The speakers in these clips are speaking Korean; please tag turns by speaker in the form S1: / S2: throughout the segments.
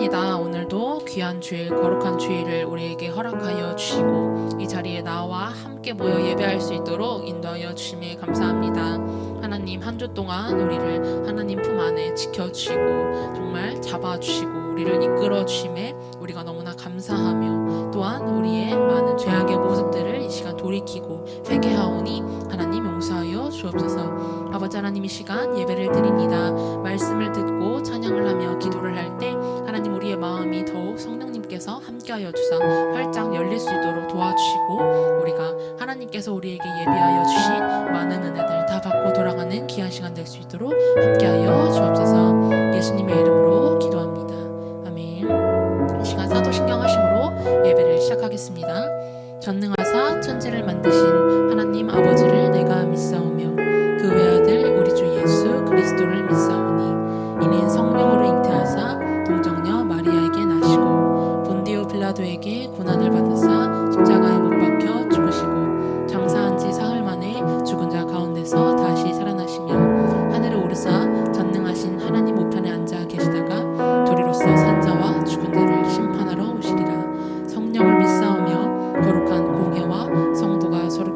S1: 감사합니다. 오늘도 귀한 주일, 거룩한 주일을 우리에게 허락하여 주시고 이 자리에 나와 함께 모여 예배할 수 있도록 인도하여 주심에 감사합니다. 하나님, 한 주 동안 우리를 하나님 품 안에 지켜주시고 정말 잡아주시고 우리를 이끌어 주심에 우리가 너무나 감사하며, 또한 우리의 많은 죄악의 모습들을 이 시간 돌이키고 회개하오니 하나님 용서하여 주옵소서. 아버지 하나님, 이 시간 예배를 드립니다. 말씀을 듣고 찬양을 하며 기도를 할 때 하나님, 우리의 마음이 더욱 성령님께서 함께하여 주사 활짝 열릴 수 있도록 도와주시고, 우리가 하나님께서 우리에게 예비하여 주신 많은 은혜들 다 받고 돌아가는 귀한 시간 될 수 있도록 함께하여 주옵소서. 예수님의 이름으로 기도합니다. 아멘. 이 시간 사도신경 하심으로 예배를 시작하겠습니다. 전능하사 천지를 만드신 하나님 아버지를 내가 믿사오며 그 외아들 우리 주 예수 그리스도를 믿사오니, 이는 성령으로 잉태하사 동정녀 마리아에게 나시고 본디오 빌라도에게 고난을 받으사 십자가에 못 박혀 죽으시고 장사한 지 사흘 만에 죽은 자 가운데서 다시 살아나시며 하늘에 오르사 전능하신 하나님 우편에 앉아 계시다가 도리로서 산 자와 죽은 자를 심판하러 오시리라. 성령을 믿사오며 거룩한 공회와 성도가 서로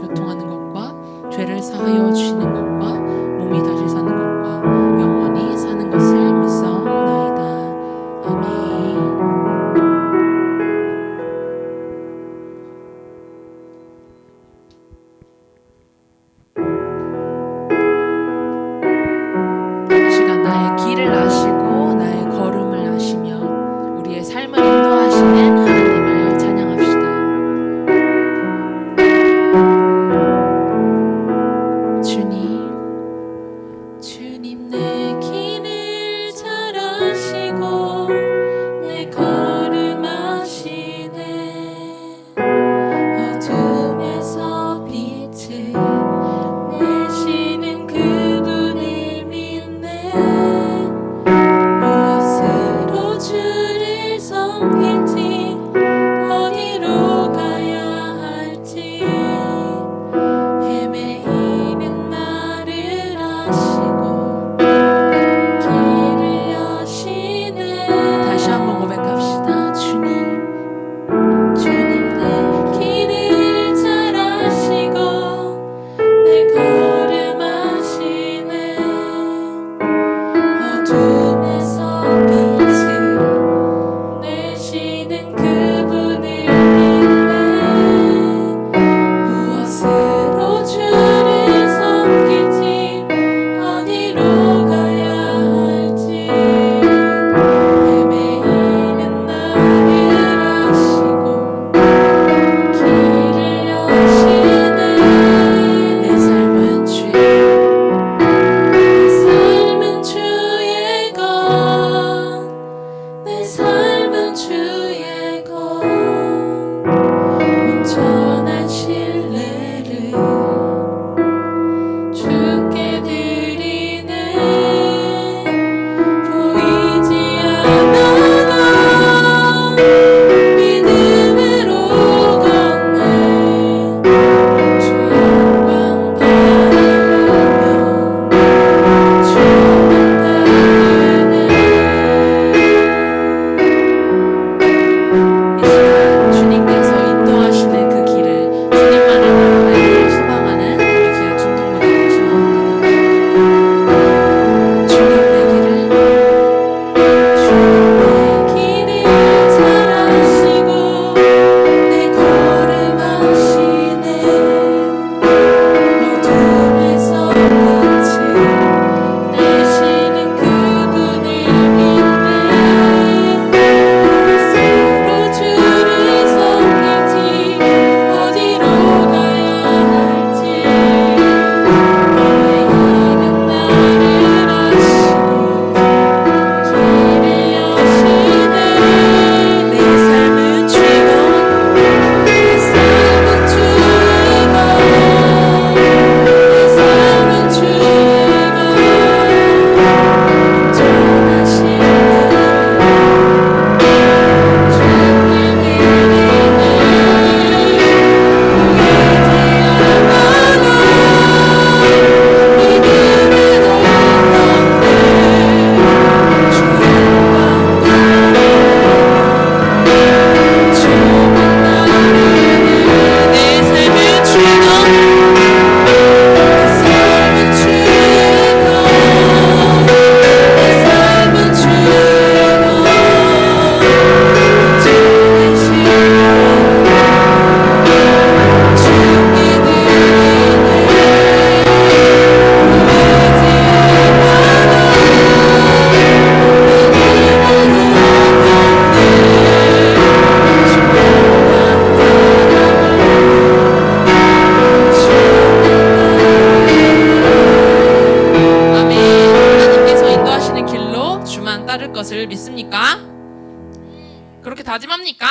S1: 그렇게 다짐합니까?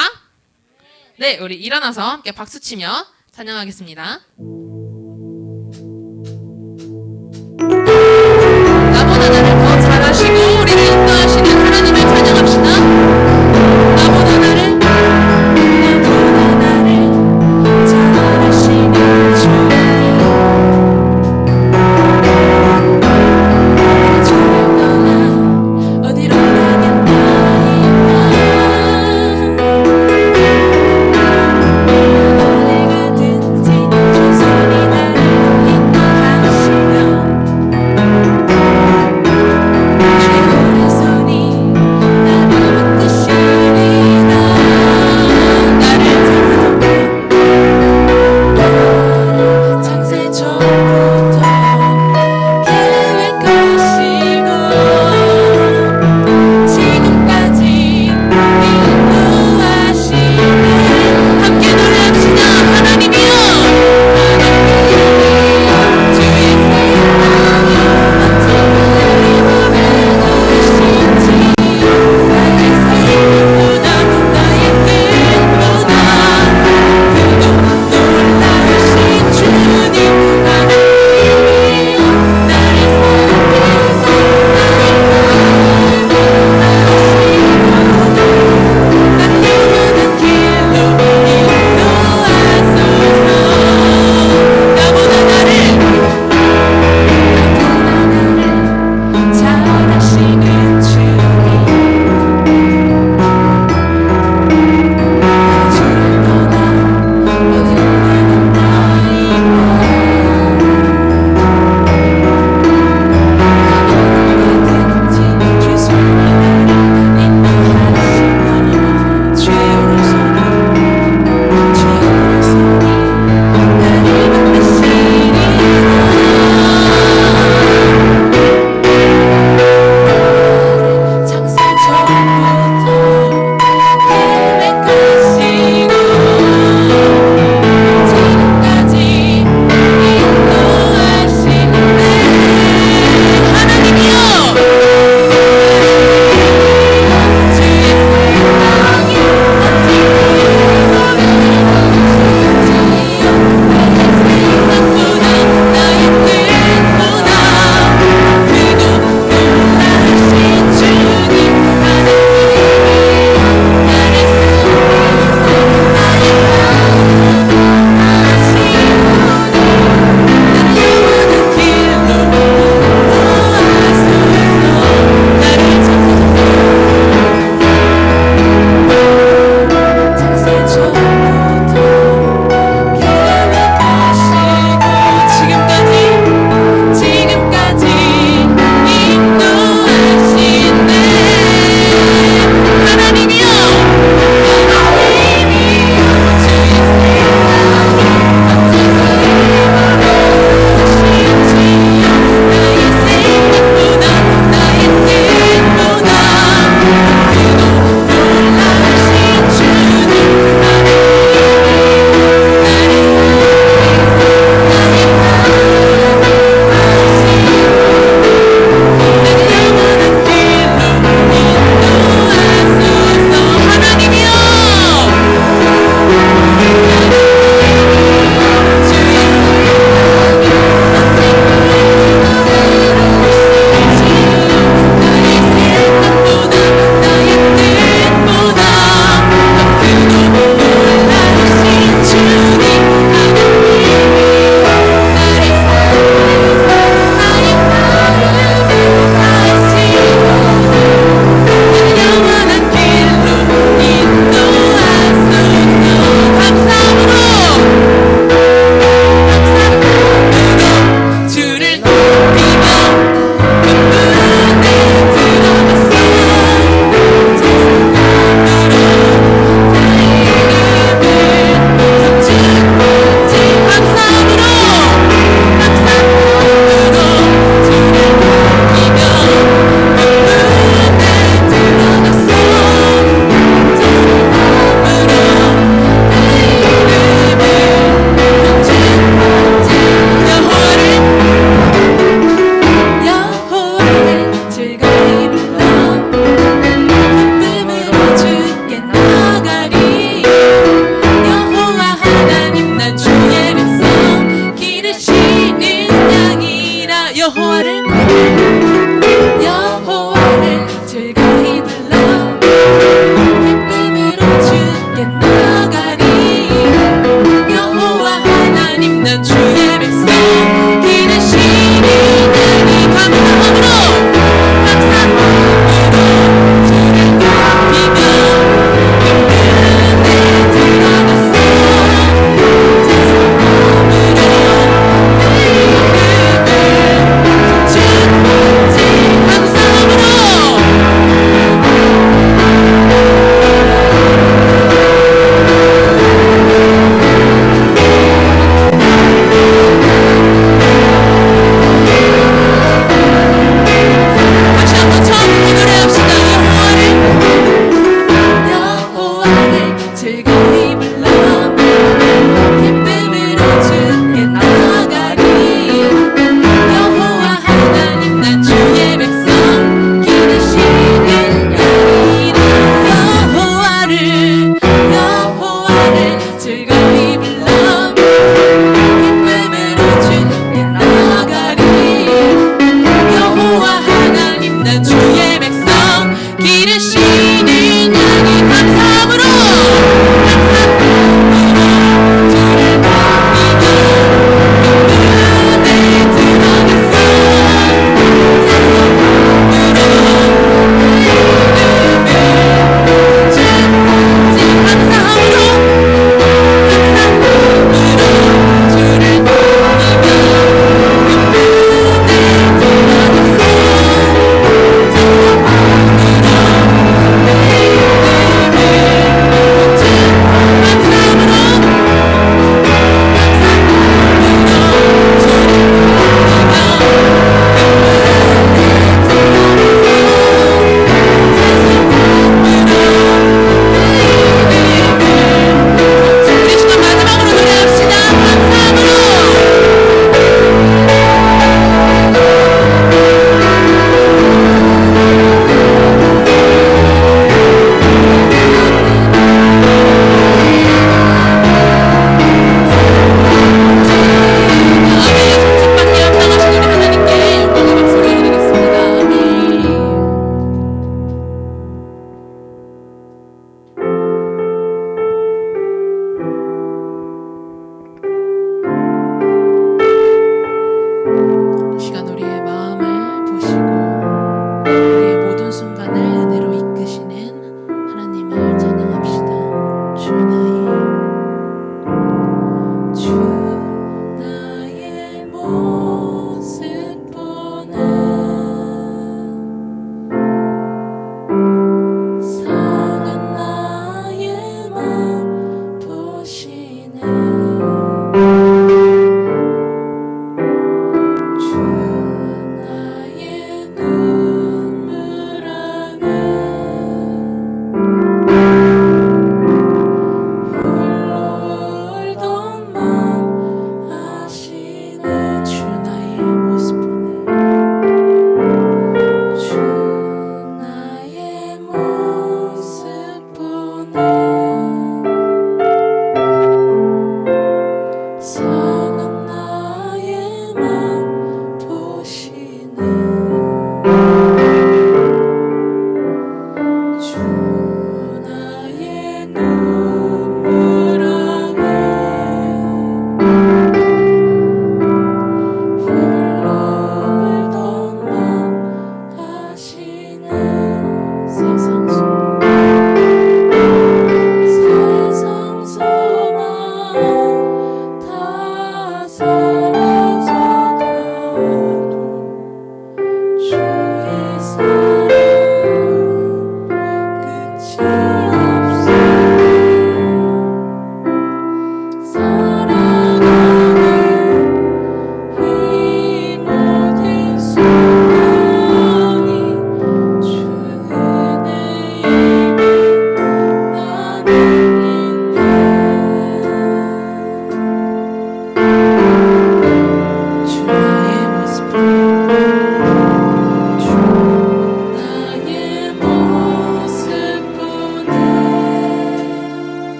S1: 네, 우리 일어나서 함께 박수치며 찬양하겠습니다. 나보다 나를 더 잘하시고 우리를 인도하시는 하나님을 찬양합시다. 나보다 나를 잘하시는 주님, 내가 주를 떠나 어디로 가겠나이까. 어딜 가든지 주소서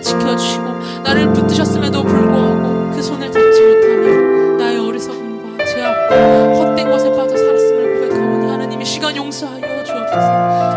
S1: 나를 지켜주시고 나를 붙드셨음에도 불구하고 그 손을 잡지 못하며 나의 어리석음과 죄악과 헛된 것에 빠져 살았음을 고백하오니 하나님이 시간 용서하여 주옵소서.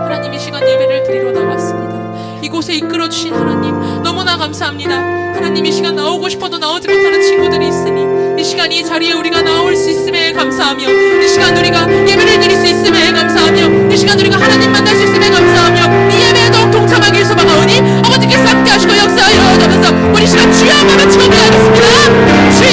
S1: 하나님이 시간 예배를 드리러 나왔습니다. 이곳에 이끌어 주신 하나님 너무나 감사합니다. 하나님 이 시간 나오고 싶어도 나오지 못하는 친구들이 있으니 이 시간 이 자리에 우리가 나올 수 있음에 감사하며 이 시간 우리가 예배를 드릴 수 있음에 감사하며 이 시간 우리가 하나님 만날 수 있음에 감사하며 이 예배에 더욱 동참하기 위해서 막아오니 아버지께서 함께 하시고 역사하여 주옵소서. 우리 시간 주여 한번 외치고 기도하겠습니다. 주여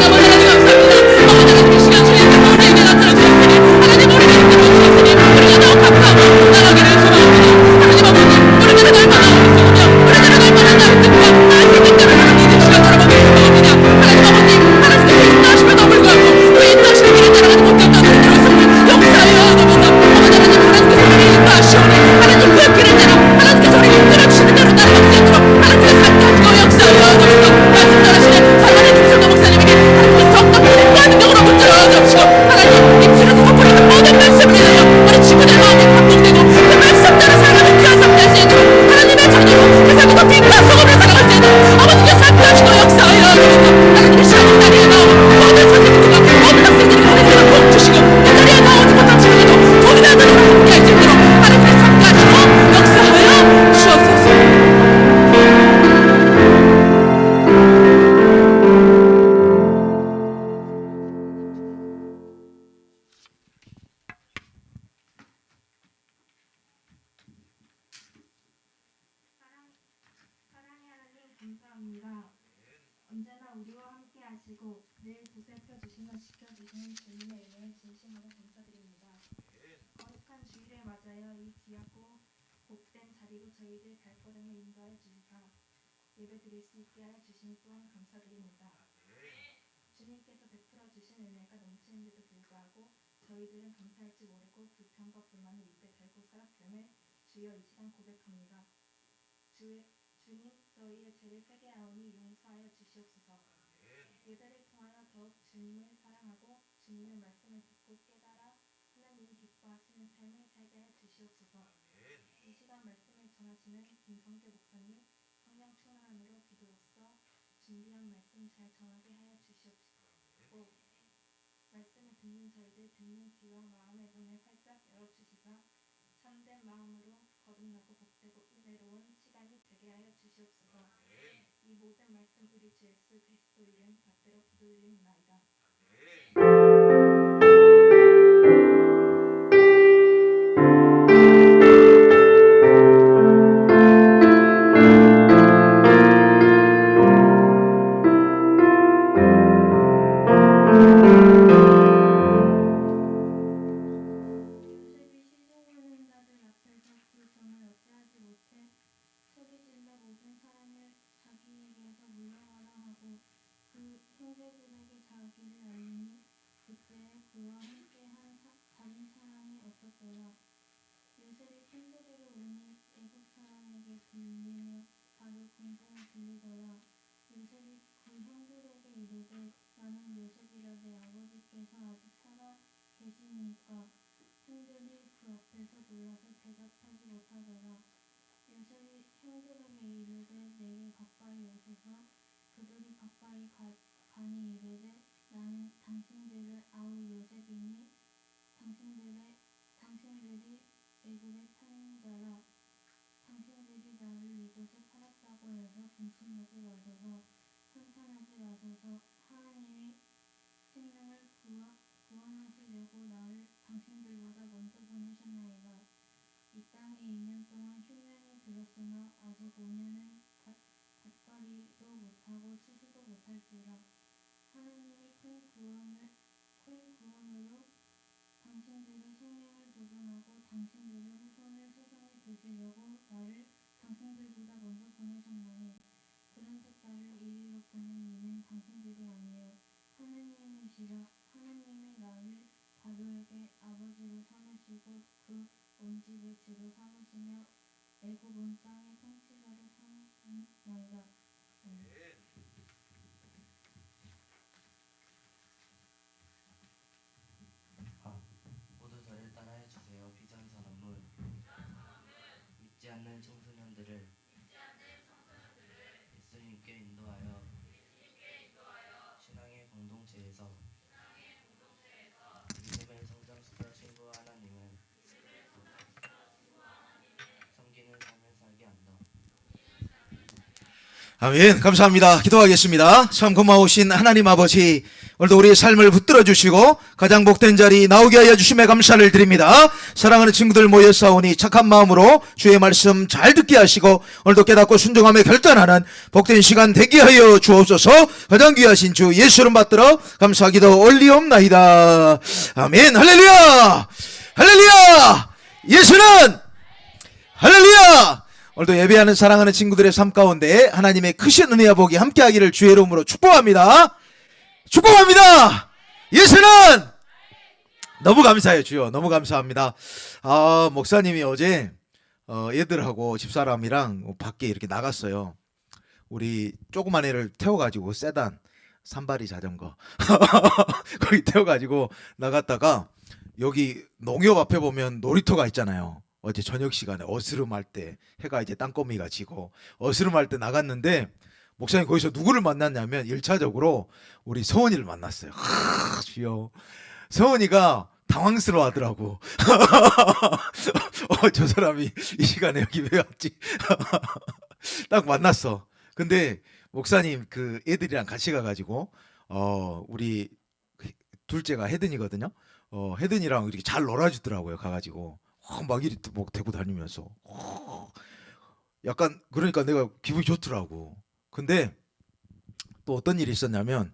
S1: 사랑하는 하나님 감사합니다. 아버지 하나님 이 시간 주의 우리에게 나타나 주셨으니 하나님 우리를 이끌어 주셨으니 우리가 더욱 감사하고 나가기를 소망합니다. 하나님 아버지 우리들은 얼마나 어리석으며 우리들은 얼마나 나약하며 나의 생각대로 하나님 이 시간 돌아보기 소망합니다. 하나님 아버지 하나님께서 인도하심에도 불구하고 그 인도하시는 길을 따라가지 못했던 우리들의 성을 용서하여 주옵소서. 아버지 하나님 하나님께서 우리를 인도하시오니 하나님 그 길을 따라 하나님께서 우리를 이끌어 주시는 대로 따라갈 수 있도록 하나님께서 함께하시고 역사하여 주옵소서. 말씀 따르시는 사랑하는 김성도 목사님에게 하나님께서 더욱더 깊은 능력으로 붙들어 주옵시고 하나님 입술에서 덮어리는 모든 말씀을 인하여 우리 친구들 마음이 감동되고 그 말씀대로 살아가는 귀한 삶 될 수 있도록 하나님의 자녀로 세상에서 빛과 소금을 살아갈 수 있도록 아버지께서 함께하시고 역사하여 주옵소서. 하나님의 시간 이 자리에 나온 모든 선생님들과 모든 학생들에게 하나님께서 복 주시고 이 자리에 나오지 못한 친구들도 복이 나는 하루 함께할 수 있도록 하나님께서 함께하시고 역사하여 주옵소서.
S2: 사랑의 하나님 감사합니다. 언제나 우리와 함께 하시고 늘 보살펴 주시며 지켜주시는 주님의 은혜에 진심으로 감사드립니다. 거룩한 주일을 맞아요. 이 귀하고 복된 자리로 저희들 발걸음을 인도하여 주시사 예배 드릴 수 있게 하여 주시니 또한 감사드립니다. 주님께서 베풀어 주신 은혜가 넘치는데도 불구하고 저희들은 감사할 줄 모르고 불평과 불만을 입에 달고 살았음을 주여 이 시간 고백합니다. 주님 저희의 죄를 회개하오니 용서하여 주시옵소서. 예배를 통하여 더욱 주님을 사랑하고 주님의 말씀을 듣고 깨달아 하나님이 기뻐하시는 삶을 살게 하여 주시옵소서. 이 시간 말씀을 전하시는 김성규 목사님 성령 충만함으로 기도로써 준비한 말씀 잘 전하게 하여 주시옵시고 말씀을 듣는 저희들 듣는 귀와 마음의 문을 활짝 열어주시사 참된 마음으로 거듭나고 복되고 은혜로운 시간이 되게 하여 주시옵소서. 이 모든 말씀 우리 주 예수 그리스도 이름 받들어 기도드립나이다. 요셉이 시종하는 자들 앞에서 그 점을 어찌하지 못해 소리질러 모든 사람을 자기에게서 물러가라 하고 그 형제들에게 자기를 알리니
S3: 아멘. 감사합니다. 기도하겠습니다. 참 고마우신 하나님 아버지, 오늘도 우리의 삶을 붙들어 주시고 가장 복된 자리 나오게 하여 주심에 감사를 드립니다. 사랑하는 친구들 모여 싸우니 착한 마음으로 주의 말씀 잘 듣게 하시고 오늘도 깨닫고 순종하며 결단하는 복된 시간 되게 하여 주옵소서. 가장 귀하신 주 예수를 받들어 감사기도 올리옵나이다. 아멘. 할렐루야. 할렐루야. 예수는 할렐루야. 오늘도 예배하는 사랑하는 친구들의 삶 가운데 하나님의 크신 은혜와 복이 함께하기를 주의 이름으로 축복합니다. 축복합니다. 예수는 너무 감사해요. 주여 너무 감사합니다. 목사님이 어제 애들하고 집사람이랑 밖에 이렇게 나갔어요. 우리 조그만 애를 태워가지고 세단 산발이 자전거 거기 태워가지고 나갔다가 여기 농협 앞에 보면 놀이터가 있잖아요. 어제 저녁 시간에 어스름할 때 해가 이제 땅거미가 지고 어스름할 때 나갔는데 목사님 거기서 누구를 만났냐면 1차적으로 우리 서원이를 만났어요. 주여. 서원이가 당황스러워 하더라고. 저 사람이 이 시간에 여기 왜 왔지? 딱 만났어. 근데 목사님 그 애들이랑 같이 가가지고 우리 둘째가 혜든이거든요. 혜든이랑 이렇게 잘 놀아주더라고요. 가가지고 막 이리 뭐 대고 다니면서 약간 그러니까 내가 기분이 좋더라고. 근데 또 어떤 일이 있었냐면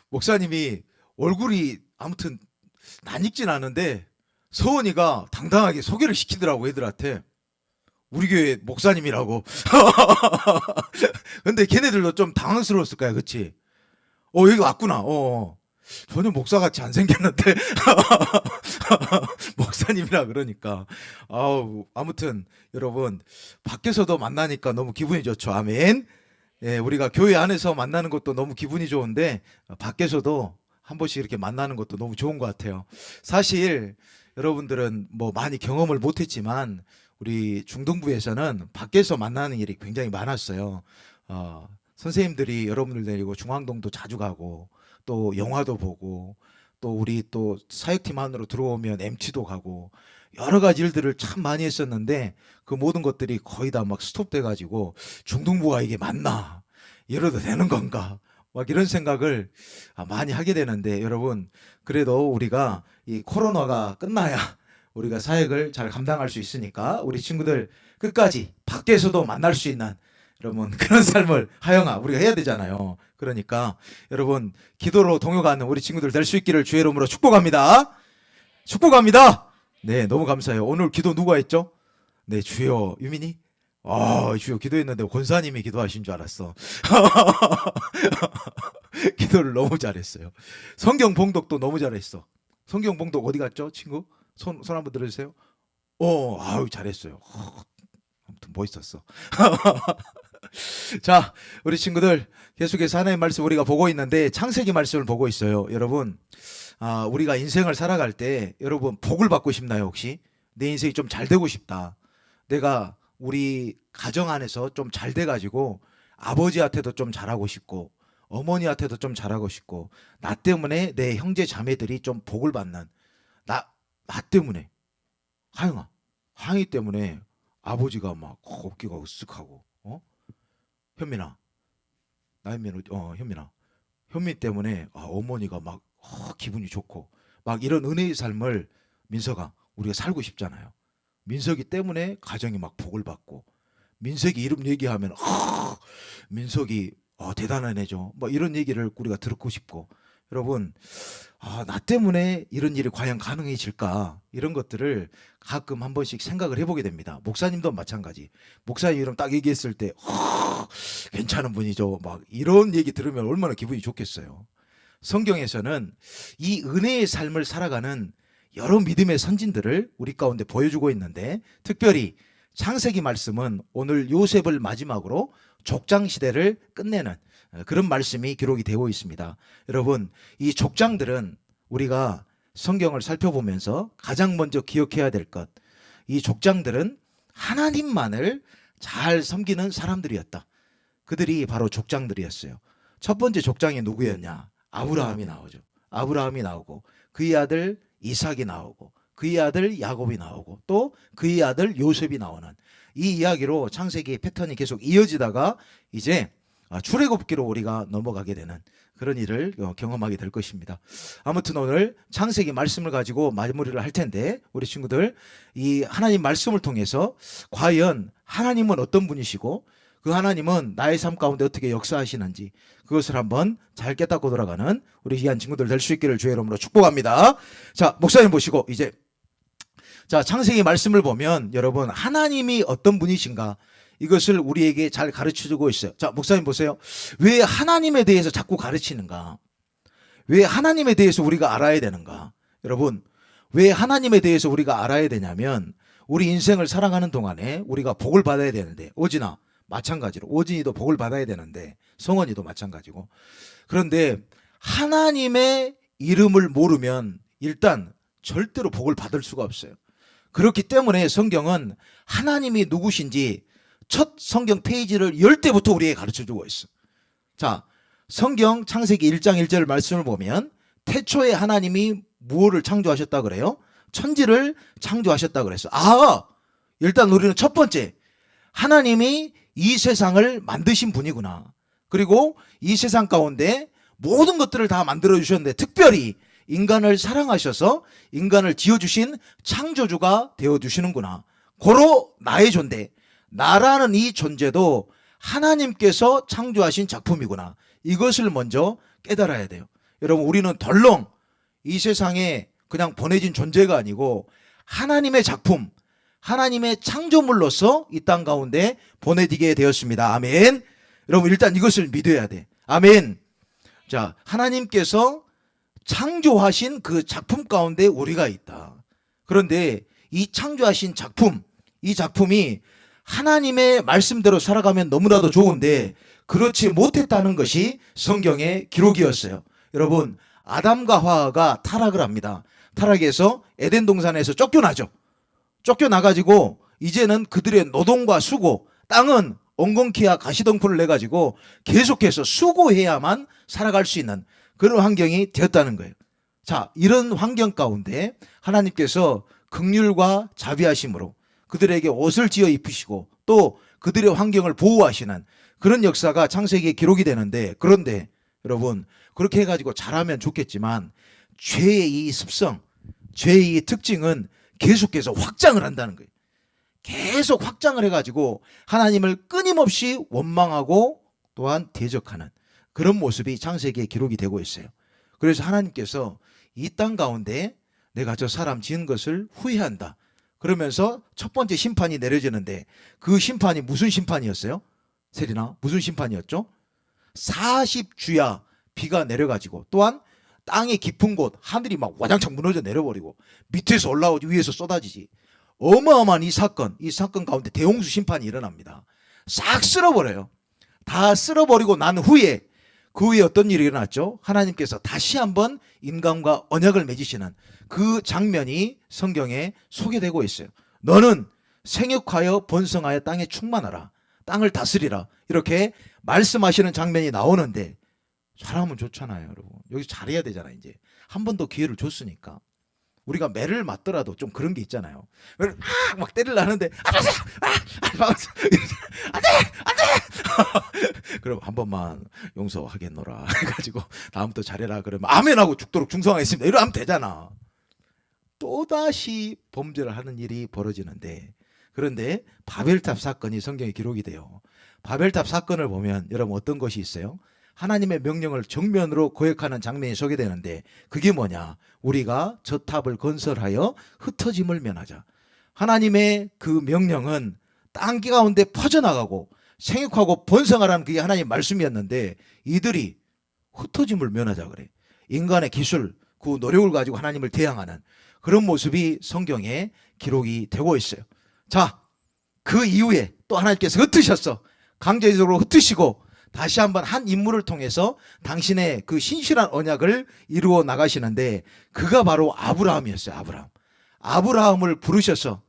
S3: 목사님이 얼굴이 아무튼 낯익진 않은데 서원이가 당당하게 소개를 시키더라고 애들한테. 우리 교회 목사님이라고. 근데 걔네들도 좀 당황스러웠을 거야. 그치? 여기 왔구나. 전혀 목사같이 안 생겼는데 목사님이라 그러니까 아무튼 여러분 밖에서도 만나니까 너무 기분이 좋죠. 아멘. 예, 우리가 교회 안에서 만나는 것도 너무 기분이 좋은데 밖에서도 한 번씩 이렇게 만나는 것도 너무 좋은 것 같아요. 사실 여러분들은 뭐 많이 경험을 못했지만 우리 중동부에서는 밖에서 만나는 일이 굉장히 많았어요. 선생님들이 여러분들 데리고 중앙동도 자주 가고 또 영화도 보고 또 우리 또 사역팀 안으로 들어오면 MT도 가고 여러 가지 일들을 참 많이 했었는데 그 모든 것들이 거의 다 막 스톱돼 가지고 중동부가 이게 맞나 이러도 되는 건가 막 이런 생각을 많이 하게 되는데 여러분 그래도 우리가 이 코로나가 끝나야 우리가 사역을 잘 감당할 수 있으니까 우리 친구들 끝까지 밖에서도 만날 수 있는 여러분 그런 삶을 하영아 우리가 해야 되잖아요. 그러니까 여러분 기도로 동요가는 우리 친구들 될 수 있기를 주의 이름으로 축복합니다. 축복합니다. 네, 너무 감사해요. 오늘 기도 누가 했죠? 네, 주여. 유민이? 주여 기도했는데 권사님이 기도하신 줄 알았어. 기도를 너무 잘했어요. 성경 봉독도 너무 잘했어. 성경 봉독 어디 갔죠, 친구? 손 한번 들어주세요. 잘했어요. 아무튼 멋있었어. 자, 우리 친구들 계속해서 하나님의 말씀 우리가 보고 있는데 창세기 말씀을 보고 있어요. 여러분, 우리가 인생을 살아갈 때 여러분 복을 받고 싶나요? 혹시 내 인생이 좀 잘 되고 싶다. 내가 우리 가정 안에서 좀 잘 돼가지고 아버지한테도 좀 잘하고 싶고 어머니한테도 좀 잘하고 싶고 나 때문에 내 형제 자매들이 좀 복을 받는 나 때문에 하영이 때문에 아버지가 막 어깨가 으쓱하고 현민아 현민 때문에 어머니가 막 기분이 좋고 막 이런 은혜의 삶을 민석아 우리가 살고 싶잖아요. 민석이 때문에 가정이 막 복을 받고 민석이 이름 얘기하면 민석이 대단한 애죠. 뭐 이런 얘기를 우리가 듣고 싶고 여러분 나 때문에 이런 일이 과연 가능해질까 이런 것들을 가끔 한 번씩 생각을 해보게 됩니다. 목사님도 마찬가지. 목사님 이름 딱 얘기했을 때 괜찮은 분이죠. 막 이런 얘기 들으면 얼마나 기분이 좋겠어요. 성경에서는 이 은혜의 삶을 살아가는 여러 믿음의 선진들을 우리 가운데 보여주고 있는데 특별히 창세기 말씀은 오늘 요셉을 마지막으로 족장 시대를 끝내는 그런 말씀이 기록이 되어 있습니다. 여러분 이 족장들은 우리가 성경을 살펴보면서 가장 먼저 기억해야 될 것, 이 족장들은 하나님만을 잘 섬기는 사람들이었다. 그들이 바로 족장들이었어요. 첫 번째 족장이 누구였냐? 아브라함이 나오죠. 아브라함이 나오고 그의 아들 이삭이 나오고 그의 아들 야곱이 나오고 또 그의 아들 요셉이 나오는 이 이야기로 창세기의 패턴이 계속 이어지다가 이제 출애굽기로 우리가 넘어가게 되는 그런 일을 경험하게 될 것입니다. 아무튼 오늘 창세기 말씀을 가지고 마무리를 할 텐데 우리 친구들 이 하나님 말씀을 통해서 과연 하나님은 어떤 분이시고 그 하나님은 나의 삶 가운데 어떻게 역사하시는지 그것을 한번 잘 깨닫고 돌아가는 우리 귀한 친구들 될 수 있기를 주의 이름으로 축복합니다. 자, 목사님 보시고 이제 자, 창세기 말씀을 보면 여러분 하나님이 어떤 분이신가 이것을 우리에게 잘 가르쳐주고 있어요. 자, 목사님 보세요. 왜 하나님에 대해서 자꾸 가르치는가? 왜 하나님에 대해서 우리가 알아야 되는가? 여러분, 왜 하나님에 대해서 우리가 알아야 되냐면 우리 인생을 살아가는 동안에 우리가 복을 받아야 되는데 오진아 마찬가지로 오진이도 복을 받아야 되는데 성원이도 마찬가지고 그런데 하나님의 이름을 모르면 일단 절대로 복을 받을 수가 없어요. 그렇기 때문에 성경은 하나님이 누구신지 첫 성경 페이지를 열 때부터 우리에게 가르쳐주고 있어. 자, 성경 창세기 1장 1절 말씀을 보면 태초에 하나님이 무엇을 창조하셨다 그래요? 천지를 창조하셨다 그랬어. 일단 우리는 첫 번째 하나님이 이 세상을 만드신 분이구나. 그리고 이 세상 가운데 모든 것들을 다 만들어 주셨는데 특별히 인간을 사랑하셔서 인간을 지어주신 창조주가 되어주시는구나. 고로 나의 존재, 나라는 이 존재도 하나님께서 창조하신 작품이구나. 이것을 먼저 깨달아야 돼요. 여러분 우리는 덜렁 이 세상에 그냥 보내진 존재가 아니고 하나님의 작품, 하나님의 창조물로서 이 땅 가운데 보내지게 되었습니다. 아멘. 여러분 일단 이것을 믿어야 돼. 아멘. 자, 하나님께서 창조하신 그 작품 가운데 우리가 있다. 그런데 이 창조하신 작품, 이 작품이 하나님의 말씀대로 살아가면 너무나도 좋은데 그렇지 못했다는 것이 성경의 기록이었어요. 여러분 아담과 하와가 타락을 합니다. 타락해서 에덴 동산에서 쫓겨나죠. 쫓겨나가지고 이제는 그들의 노동과 수고, 땅은 엉겅퀴와 가시덩굴을 내가지고 계속해서 수고해야만 살아갈 수 있는 그런 환경이 되었다는 거예요. 자, 이런 환경 가운데 하나님께서 긍휼과 자비하심으로 그들에게 옷을 지어 입히시고 또 그들의 환경을 보호하시는 그런 역사가 창세기에 기록이 되는데 그런데 여러분 그렇게 해가지고 잘하면 좋겠지만 죄의 이 습성, 죄의 이 특징은 계속해서 확장을 한다는 거예요. 계속 확장을 해가지고 하나님을 끊임없이 원망하고 또한 대적하는 그런 모습이 창세기에 기록이 되고 있어요. 그래서 하나님께서 이 땅 가운데 내가 저 사람 지은 것을 후회한다. 그러면서 첫 번째 심판이 내려지는데 그 심판이 무슨 심판이었어요? 세리나 무슨 심판이었죠? 40주야 비가 내려가지고 또한 땅의 깊은 곳 하늘이 막 와장창 무너져 내려버리고 밑에서 올라오지 위에서 쏟아지지 어마어마한 이 사건 가운데 대홍수 심판이 일어납니다. 싹 쓸어버려요. 다 쓸어버리고 난 후에 그 후에 어떤 일이 일어났죠? 하나님께서 다시 한번 인간과 언약을 맺으시는 그 장면이 성경에 소개되고 있어요. 너는 생육하여 번성하여 땅에 충만하라. 땅을 다스리라. 이렇게 말씀하시는 장면이 나오는데 잘하면 좋잖아요, 여러분. 여기서 잘해야 되잖아요, 이제. 한 번 더 기회를 줬으니까. 우리가 매를 맞더라도 좀 그런 게 있잖아요. 매를 막 때리려 하는데 안돼 그럼 한 번만 용서하겠노라 해가지고 다음부터 잘해라 그러면 아멘하고 죽도록 충성하겠습니다 이러면 되잖아. 또다시 범죄를 하는 일이 벌어지는데 그런데 바벨탑 사건이 성경에 기록이 돼요. 바벨탑 사건을 보면 여러분 어떤 것이 있어요? 하나님의 명령을 정면으로 거역하는 장면이 소개되는데 그게 뭐냐? 우리가 저 탑을 건설하여 흩어짐을 면하자. 하나님의 그 명령은 땅 가운데 퍼져나가고 생육하고 번성하라는 그게 하나님의 말씀이었는데 이들이 흩어짐을 면하자 그래. 인간의 기술, 그 노력을 가지고 하나님을 대항하는 그런 모습이 성경에 기록이 되고 있어요. 자, 그 이후에 또 하나님께서 흩으셨어. 강제적으로 흩으시고 다시 한번 한 인물을 통해서 당신의 그 신실한 언약을 이루어 나가시는데 그가 바로 아브라함이었어요. 아브라함을 부르셔서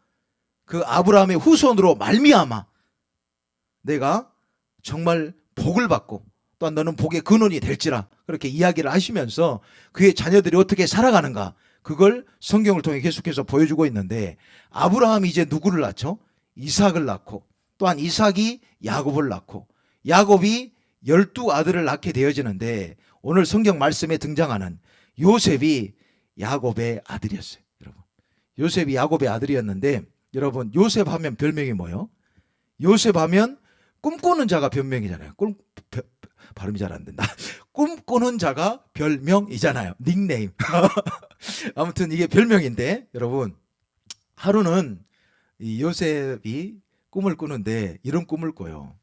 S3: 그 아브라함의 후손으로 말미암아 내가 정말 복을 받고 또한 너는 복의 근원이 될지라 그렇게 이야기를 하시면서 그의 자녀들이 어떻게 살아가는가 그걸 성경을 통해 계속해서 보여주고 있는데 아브라함이 이제 누구를 낳죠? 이삭을 낳고 또한 이삭이 야곱을 낳고 야곱이 12아들을 낳게 되어지는데 오늘 성경 말씀에 등장하는 요셉이 야곱의 아들이었어요. 여러분, 요셉이 야곱의 아들이었는데 여러분, 요셉 하면 별명이 뭐예요? 요셉 하면 꿈꾸는 자가 별명이잖아요. 발음이 잘 안 된다. 꿈꾸는 자가 별명이잖아요. 닉네임. 아무튼 이게 별명인데 여러분, 하루는 이 요셉이 꿈을 꾸는데 이런 꿈을 꿔요.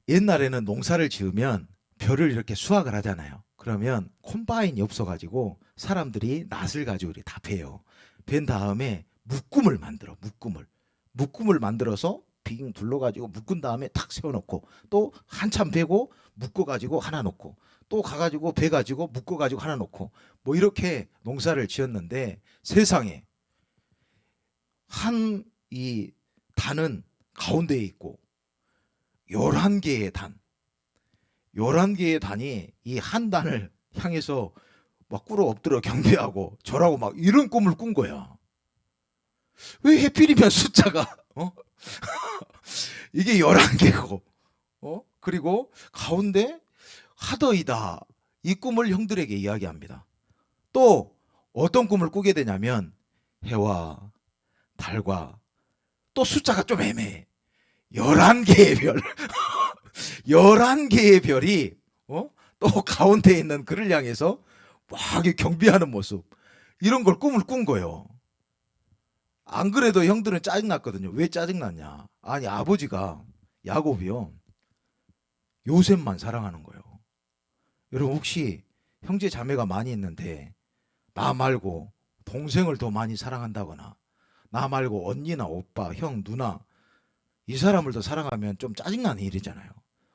S3: 옛날에는 농사를 지으면 벼를 이렇게 수확을 하잖아요. 그러면 콤바인이 없어가지고 사람들이 낫을 가지고 이렇게 다 베요. 벤 다음에 묶음을 만들어. 묶음을 만들어서 빙 둘러가지고 묶은 다음에 탁 세워놓고 또 한참 베고 묶어가지고 하나 놓고 또 가가지고 베가지고 묶어가지고 하나 놓고 뭐 이렇게 농사를 지었는데 세상에 한 이 단은 가운데에 있고 11개의 단, 11개의 단이 이 한 단을 향해서 막 꿇어 엎드려 경배하고 절하고 막 이런 꿈을 꾼 거야. 왜 해필이면 숫자가 이게 11개고 그리고 가운데 하더이다. 이 꿈을 형들에게 이야기합니다. 또 어떤 꿈을 꾸게 되냐면 해와 달과 또 숫자가 좀 애매해. 11개의 별. 11개의 별이 또 가운데에 있는 그를 향해서 막 경비하는 모습. 이런 걸 꿈을 꾼 거예요. 안 그래도 형들은 짜증났거든요. 왜 짜증났냐? 아니, 아버지가 야곱이요, 요셉만 사랑하는 거예요. 여러분, 혹시 형제 자매가 많이 있는데 나 말고 동생을 더 많이 사랑한다거나 나 말고 언니나 오빠, 형, 누나 이 사람을 더 사랑하면 좀 짜증나는 일이잖아요.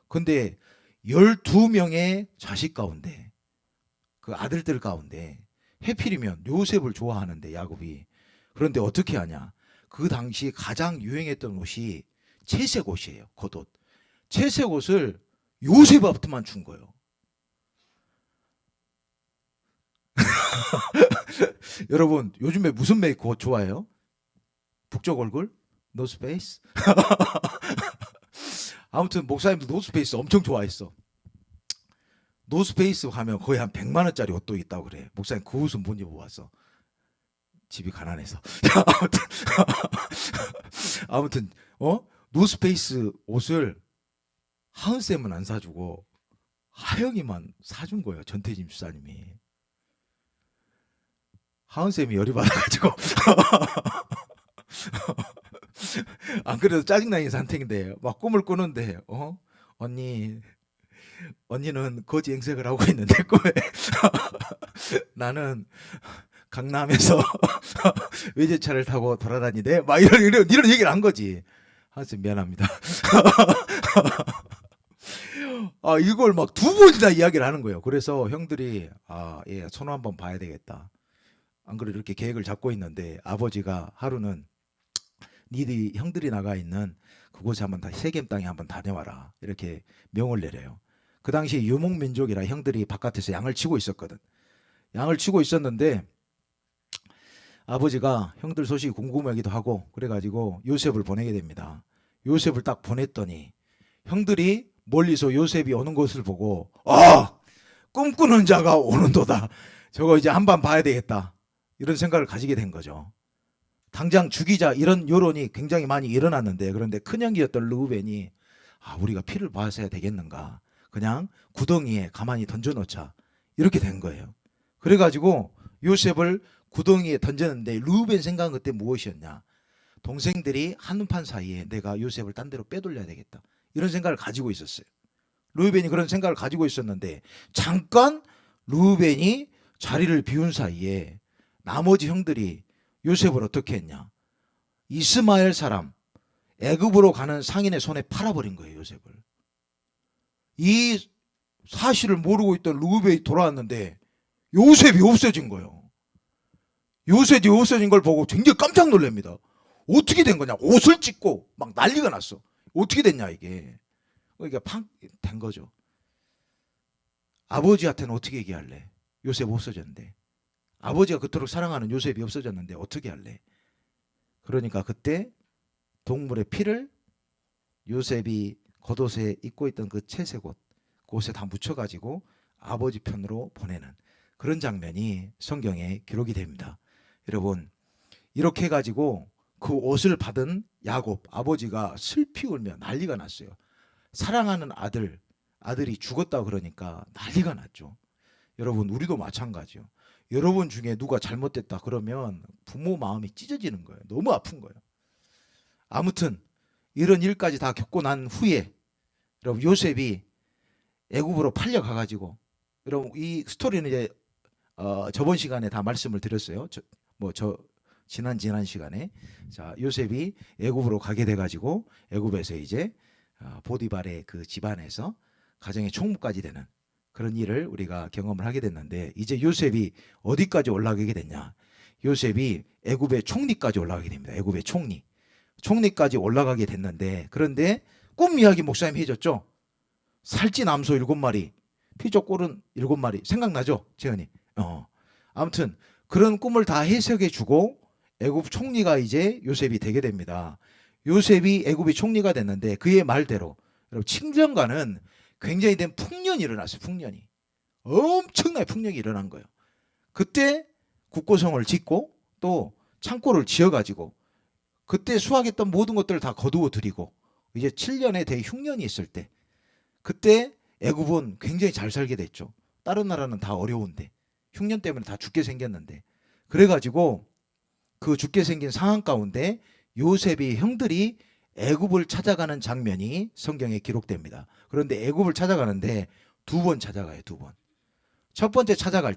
S3: 근데 12명의 자식 가운데 그 아들들 가운데 해필이면 요셉을 좋아하는데 야곱이, 그런데 어떻게 하냐? 그 당시 가장 유행했던 옷이 채색 옷이에요. 겉옷. 채색 옷을 요셉한테만 준 거예요. 여러분, 요즘에 무슨 메이크업 좋아해요? 북쪽 얼굴? 노스페이스? 아무튼 목사님도 노스페이스 엄청 좋아했어. 노스페이스 하면 거의 한 100만 원짜리 옷도 있다고 그래. 목사님 그 옷은 못 입어봤어. 집이 가난해서. 아무튼 노스페이스 옷을 하은쌤은 안 사주고 하영이만 사준 거예요. 전태진 집사님이. 하은쌤이 열이 받아가지고 안 그래도 짜증나는 상태인데 막 꿈을 꾸는데 언니는 거지 행색을 하고 있는데 꿈에 나는 강남에서 외제차를 타고 돌아다니대 막 이런 얘기를 한 거지. 하은쌤 미안합니다. 아, 이걸 막 2번이나 이야기를 하는 거예요. 그래서 형들이 예, 손호 한번 봐야 되겠다. 안 그래도 이렇게 계획을 잡고 있는데 아버지가 하루는 니들이 형들이 나가 있는 그곳에 한번 세겜 땅에 한번 다녀와라 이렇게 명을 내려요. 그 당시 유목민족이라 형들이 바깥에서 양을 치고 있었거든. 양을 치고 있었는데 아버지가 형들 소식이 궁금하기도 하고 그래가지고 요셉을 보내게 됩니다. 요셉을 딱 보냈더니 형들이 멀리서 요셉이 오는 것을 보고 꿈꾸는 자가 오는도다. 저거 이제 한번 봐야 되겠다. 이런 생각을 가지게 된 거죠. 당장 죽이자 이런 여론이 굉장히 많이 일어났는데 그런데 큰형이었던 르우벤이 우리가 피를 봐서야 되겠는가. 그냥 구덩이에 가만히 던져놓자. 이렇게 된 거예요. 그래가지고 요셉을 구덩이에 던졌는데 르우벤 생각은 그때 무엇이었냐. 동생들이 한눈판 사이에 내가 요셉을 딴 데로 빼돌려야 되겠다. 이런 생각을 가지고 있었어요. 르우벤이 그런 생각을 가지고 있었는데 잠깐 르우벤이 자리를 비운 사이에 나머지 형들이 요셉을 어떻게 했냐. 이스마엘 사람 애굽으로 가는 상인의 손에 팔아버린 거예요. 요셉을. 이 사실을 모르고 있던 르우벤이 돌아왔는데 요셉이 없어진 거예요. 요셉이 없어진 걸 보고 굉장히 깜짝 놀랍니다. 어떻게 된 거냐. 옷을 찢고 막 난리가 났어. 어떻게 됐냐 이게. 그러니까 팡 된 거죠. 아버지한테는 어떻게 얘기할래. 요셉 없어졌는데. 아버지가 그토록 사랑하는 요셉이 없어졌는데 어떻게 할래. 그러니까 그때 동물의 피를 요셉이 겉옷에 입고 있던 그 채색 옷 그곳에 다 묻혀가지고 아버지 편으로 보내는 그런 장면이 성경에 기록이 됩니다. 여러분 이렇게 해가지고 그 옷을 받은 야곱 아버지가 슬피 울며 난리가 났어요. 사랑하는 아들이 죽었다 그러니까 난리가 났죠. 여러분 우리도 마찬가지요. 여러분 중에 누가 잘못됐다 그러면 부모 마음이 찢어지는 거예요. 너무 아픈 거예요. 아무튼 이런 일까지 다 겪고 난 후에 여러분 요셉이 애굽으로 팔려가 가지고 여러분 이 스토리는 이제 저번 시간에 다 말씀을 드렸어요. 지난 시간에 자 요셉이 애굽으로 가게 돼 가지고 애굽에서 이제 보디발의 그 집안에서 가정의 총무까지 되는 그런 일을 우리가 경험을 하게 됐는데 이제 요셉이 어디까지 올라가게 됐냐? 요셉이 애굽의 총리까지 올라가게 됩니다. 애굽의 총리까지 올라가게 됐는데 그런데 꿈 이야기 목사님 해줬죠. 살찐 암소 7마리, 피적 꼴은 7마리 생각나죠, 재현이? 아무튼 그런 꿈을 다 해석해 주고 애굽 총리가 이제 요셉이 되게 됩니다. 요셉이 애굽의 총리가 됐는데 그의 말대로 여러분 7년간은 굉장히 된 풍년이 일어났어요. 풍년이 엄청나게 풍년이 일어난 거예요. 그때 국고성을 짓고 또 창고를 지어가지고 그때 수확했던 모든 것들을 다 거두어 드리고 이제 7년의 대흉년이 있을 때 그때 애굽은 굉장히 잘 살게 됐죠. 다른 나라는 다 어려운데 흉년 때문에 다 죽게 생겼는데 그래가지고 그 죽게 생긴 상황 가운데 요셉이 형들이 애굽을 찾아가는 장면이 성경에 기록됩니다. 그런데 애굽을 찾아가는데 2번 찾아가요. 2번. 첫 번째 찾아갈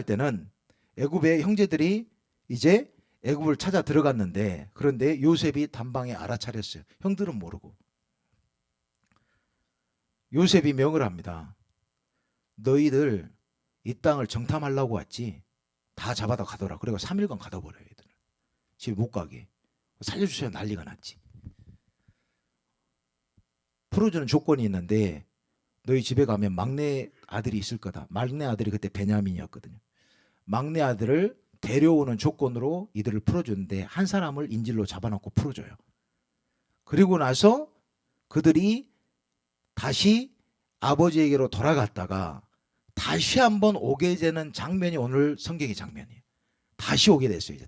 S3: 때는 애굽의 형제들이 이제 애굽을 찾아 들어갔는데 그런데 요셉이 단방에 알아차렸어요. 형들은 모르고. 요셉이 명을 합니다. 너희들 이 땅을 정탐하려고 왔지 다 잡아다 가더라. 그리고 3일간 가둬버려요. 얘들을. 집에 못 가게. 살려주세요. 난리가 났지. 풀어주는 조건이 있는데 너희 집에 가면 막내 아들이 있을 거다. 막내 아들이 그때 베냐민이었거든요. 막내 아들을 데려오는 조건으로 이들을 풀어주는데 한 사람을 인질로 잡아놓고 풀어줘요. 그리고 나서 그들이 다시 아버지에게로 돌아갔다가 다시 한번 오게 되는 장면이 오늘 성경의 장면이에요. 다시 오게 됐어요. 이제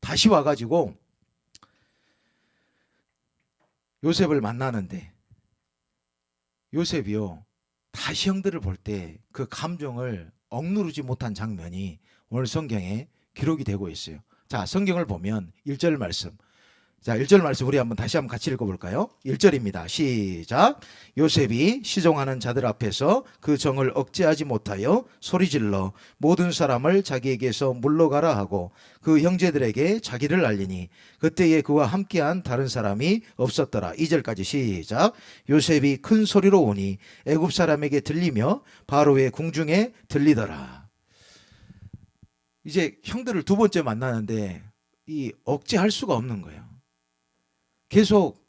S3: 다시 와가지고 요셉을 만나는데 요셉이요 다시 형들을 볼 때 그 감정을 억누르지 못한 장면이 오늘 성경에 기록이 되고 있어요. 자, 성경을 보면 1절 말씀. 자, 1절 말씀 우리 다시 한번 같이 읽어볼까요? 1절입니다. 시작. 요셉이 시종하는 자들 앞에서 그 정을 억제하지 못하여 소리질러 모든 사람을 자기에게서 물러가라 하고 그 형제들에게 자기를 알리니 그때에 그와 함께한 다른 사람이 없었더라. 2절까지 시작. 요셉이 큰 소리로 오니 애굽 사람에게 들리며 바로의 궁중에 들리더라. 이제 형들을 2번째 만나는데 이 억제할 수가 없는 거예요. 계속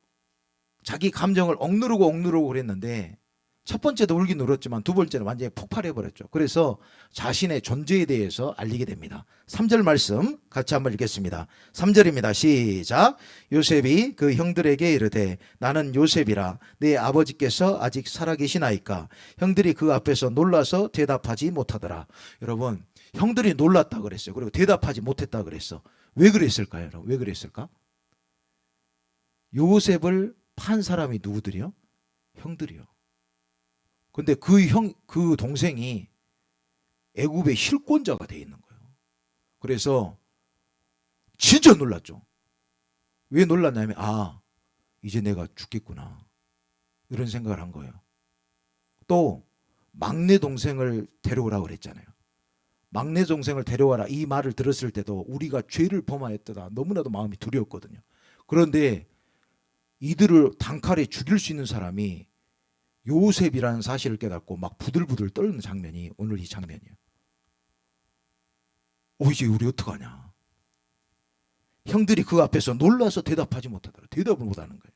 S3: 자기 감정을 억누르고 그랬는데 첫 번째도 울긴 울었지만 2번째는 완전히 폭발해버렸죠. 그래서 자신의 존재에 대해서 알리게 됩니다. 3절 말씀 같이 한번 읽겠습니다. 3절입니다. 시작. 요셉이 그 형들에게 이르되 나는 요셉이라 내 아버지께서 아직 살아계시나이까. 형들이 그 앞에서 놀라서 대답하지 못하더라. 여러분 형들이 놀랐다 그랬어요. 그리고 대답하지 못했다 그랬어. 왜 그랬을까요? 여러분? 왜 그랬을까? 요셉을 판 사람이 누구들이요? 형들이요. 근데 그 동생이 애굽의 실권자가 돼 있는 거예요. 그래서 진짜 놀랐죠. 왜 놀랐냐면 이제 내가 죽겠구나 이런 생각을 한 거예요. 또 막내 동생을 데려오라고 그랬잖아요. 막내 동생을 데려와라 이 말을 들었을 때도 우리가 죄를 범하였다 너무나도 마음이 두려웠거든요. 그런데 이들을 단칼에 죽일 수 있는 사람이 요셉이라는 사실을 깨닫고 막 부들부들 떨는 장면이 오늘 이 장면이에요. 이제 우리 어떡하냐. 형들이 그 앞에서 놀라서 대답하지 못하더라. 대답을 못하는 거예요.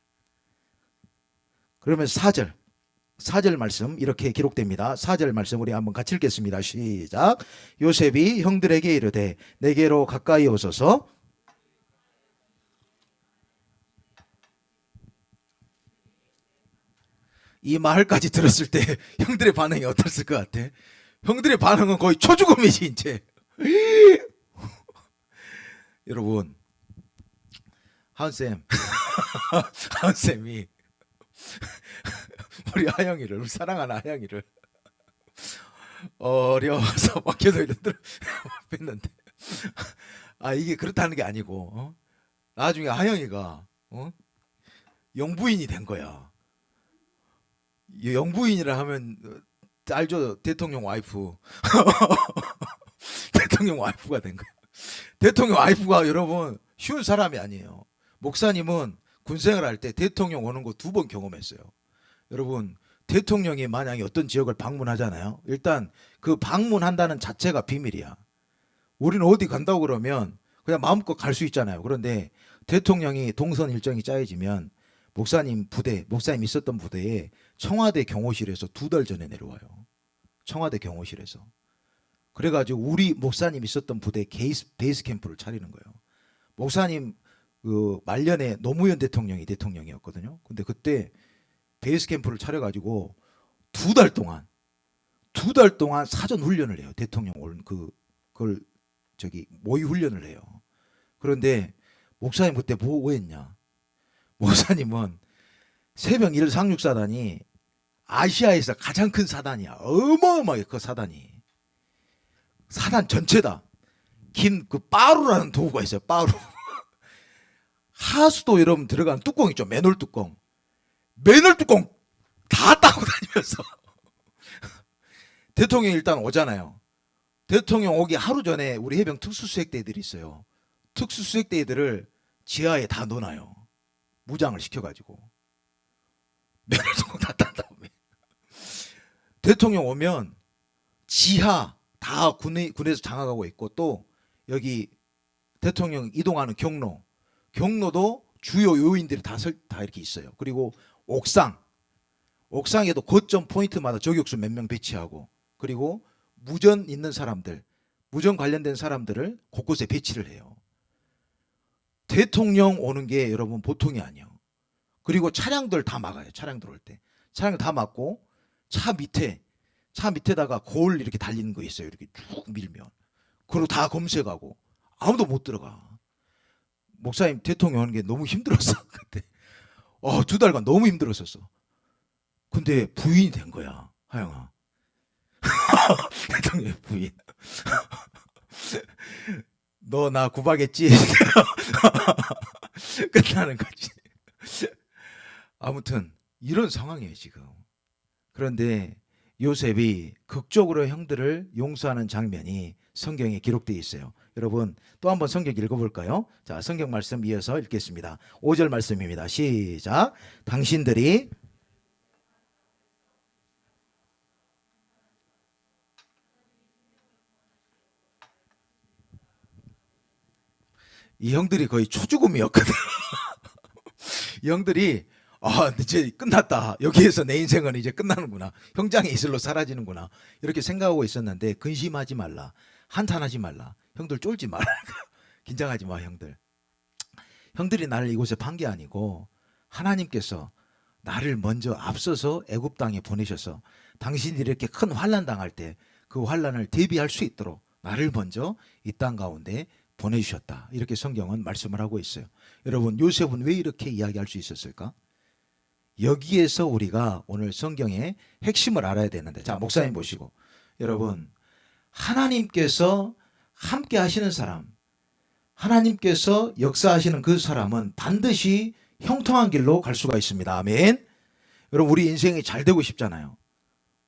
S3: 그러면서 4절 말씀 이렇게 기록됩니다. 4절 말씀 우리 한번 같이 읽겠습니다. 시작. 요셉이 형들에게 이르되 내게로 가까이 오소서 이 말까지 들었을 때 형들의 반응이 어땠을 것 같아? 형들의 반응은 거의 초죽음이지 이제. 여러분, 하은쌤 하은쌤이 우리 하영이를, 우리 사랑하는 하영이를 어려워서 막혀서 이런들 했는데, 아 이게 그렇다는 게 아니고 나중에 하영이가 영부인이 된 거야. 이 영부인이라 하면 알죠? 대통령 와이프. 대통령 와이프가 된 거야. 대통령 와이프가 여러분 쉬운 사람이 아니에요. 목사님은 군생활 할 때 대통령 오는 거 2번 경험했어요. 여러분, 대통령이 만약에 어떤 지역을 방문하잖아요. 일단 그 방문한다는 자체가 비밀이야. 우리는 어디 간다고 그러면 그냥 마음껏 갈 수 있잖아요. 그런데 대통령이 동선 일정이 짜여지면 목사님 있었던 부대에 청와대 경호실에서 2달 전에 내려와요. 청와대 경호실에서. 그래가지고 우리 목사님 있었던 부대 베이스 캠프를 차리는 거예요. 목사님 그 말년에 노무현 대통령이었거든요. 근데 그때 베이스 캠프를 차려가지고 2달 동안 사전 훈련을 해요. 대통령 올 그걸 모의 훈련을 해요. 그런데 목사님 그때 뭐 했냐? 목사님은 새벽 1 상륙사단이 아시아에서 가장 큰 사단이야. 어마어마하게 그 사단이. 사단 전체다. 긴 그 빠루라는 도구가 있어요. 빠루. 하수도 여러분 들어가는 뚜껑 있죠. 맨홀 뚜껑 다 따고 다니면서 대통령이 일단 오잖아요. 대통령 오기 하루 전에 우리 해병 특수수색대들이 있어요. 특수수색대들을 지하에 다 넣어놔요. 무장을 시켜가지고 맨홀 뚜껑 다 딴 다음에 대통령 오면 지하 다 군에서 장악하고 있고, 또 여기 대통령 이동하는 경로도 주요 요인들이 다 이렇게 있어요. 그리고 옥상에도 거점 포인트마다 저격수 몇 명 배치하고, 그리고 무전 관련된 사람들을 곳곳에 배치를 해요. 대통령 오는 게 여러분 보통이 아니에요. 그리고 차량들 다 막아요. 차량들 올 때 차량 다 막고, 차 밑에다가 골 이렇게 달리는 거 있어요. 이렇게 쭉 밀면. 그리고 다 검색하고 아무도 못 들어가. 목사님 대통령 오는 게 너무 힘들었어. 그때 2달간 너무 힘들었었어. 근데 부인이 된 거야, 하영아. 대통령 부인. 너 나 구박했지? 끝나는 거지. 아무튼 이런 상황이에요 지금. 그런데 요셉이 극적으로 형들을 용서하는 장면이 성경에 기록되어 있어요. 여러분 또 한번 성경 읽어볼까요? 자, 성경 말씀 이어서 읽겠습니다. 5절 말씀입니다. 시작. 당신들이 이 형들이 거의 초죽음이었거든. 이 형들이 이제 끝났다. 여기에서 내 인생은 이제 끝나는구나. 형장의 이슬로 사라지는구나. 이렇게 생각하고 있었는데 근심하지 말라. 한탄하지 말라. 형들 쫄지 마라. 긴장하지 마, 형들. 형들이 나를 이곳에 판 게 아니고 하나님께서 나를 먼저 앞서서 애굽 땅에 보내셔서 당신들이 이렇게 큰 환난 당할 때 그 환난을 대비할 수 있도록 나를 먼저 이 땅 가운데 보내주셨다. 이렇게 성경은 말씀을 하고 있어요. 여러분 요셉은 왜 이렇게 이야기할 수 있었을까? 여기에서 우리가 오늘 성경의 핵심을 알아야 되는데, 자, 목사님 보시고, 여러분 하나님께서 함께 하시는 사람, 하나님께서 역사하시는 그 사람은 반드시 형통한 길로 갈 수가 있습니다. 아멘. 여러분 우리 인생이 잘 되고 싶잖아요.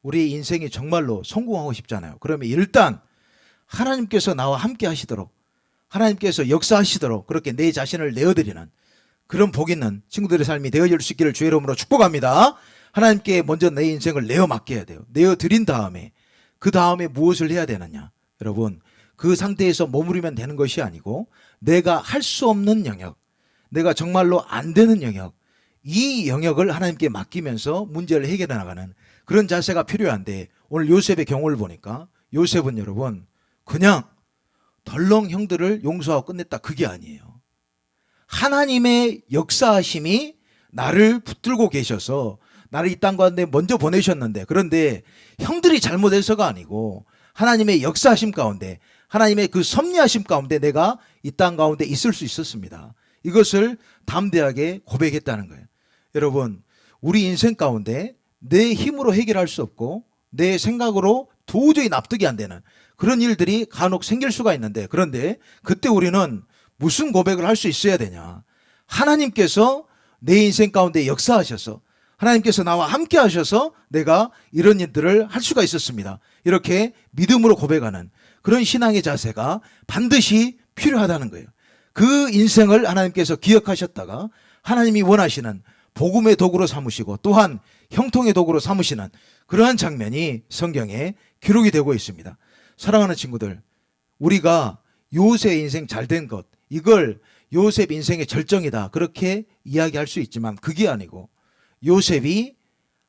S3: 우리 인생이 정말로 성공하고 싶잖아요. 그러면 일단 하나님께서 나와 함께 하시도록, 하나님께서 역사하시도록 그렇게 내 자신을 내어드리는 그런 복 있는 친구들의 삶이 되어질 수 있기를 주의 이름으로 축복합니다. 하나님께 먼저 내 인생을 내어 맡겨야 돼요. 내어드린 다음에 그 다음에 무엇을 해야 되느냐. 여러분 그 상태에서 머무르면 되는 것이 아니고 내가 할 수 없는 영역, 내가 정말로 안 되는 영역, 이 영역을 하나님께 맡기면서 문제를 해결해 나가는 그런 자세가 필요한데, 오늘 요셉의 경우를 보니까 요셉은 여러분 그냥 덜렁 형들을 용서하고 끝냈다, 그게 아니에요. 하나님의 역사하심이 나를 붙들고 계셔서 나를 이 땅 가운데 먼저 보내셨는데, 그런데 형들이 잘못해서가 아니고 하나님의 역사하심 가운데, 하나님의 그 섭리하심 가운데 내가 이 땅 가운데 있을 수 있었습니다. 이것을 담대하게 고백했다는 거예요. 여러분, 우리 인생 가운데 내 힘으로 해결할 수 없고 내 생각으로 도저히 납득이 안 되는 그런 일들이 간혹 생길 수가 있는데, 그런데 그때 우리는 무슨 고백을 할 수 있어야 되냐? 하나님께서 내 인생 가운데 역사하셔서, 하나님께서 나와 함께 하셔서 내가 이런 일들을 할 수가 있었습니다. 이렇게 믿음으로 고백하는 그런 신앙의 자세가 반드시 필요하다는 거예요. 그 인생을 하나님께서 기억하셨다가 하나님이 원하시는 복음의 도구로 삼으시고 또한 형통의 도구로 삼으시는 그러한 장면이 성경에 기록이 되고 있습니다. 사랑하는 친구들, 우리가 요셉 인생 잘된 것, 이걸 요셉 인생의 절정이다 그렇게 이야기할 수 있지만 그게 아니고, 요셉이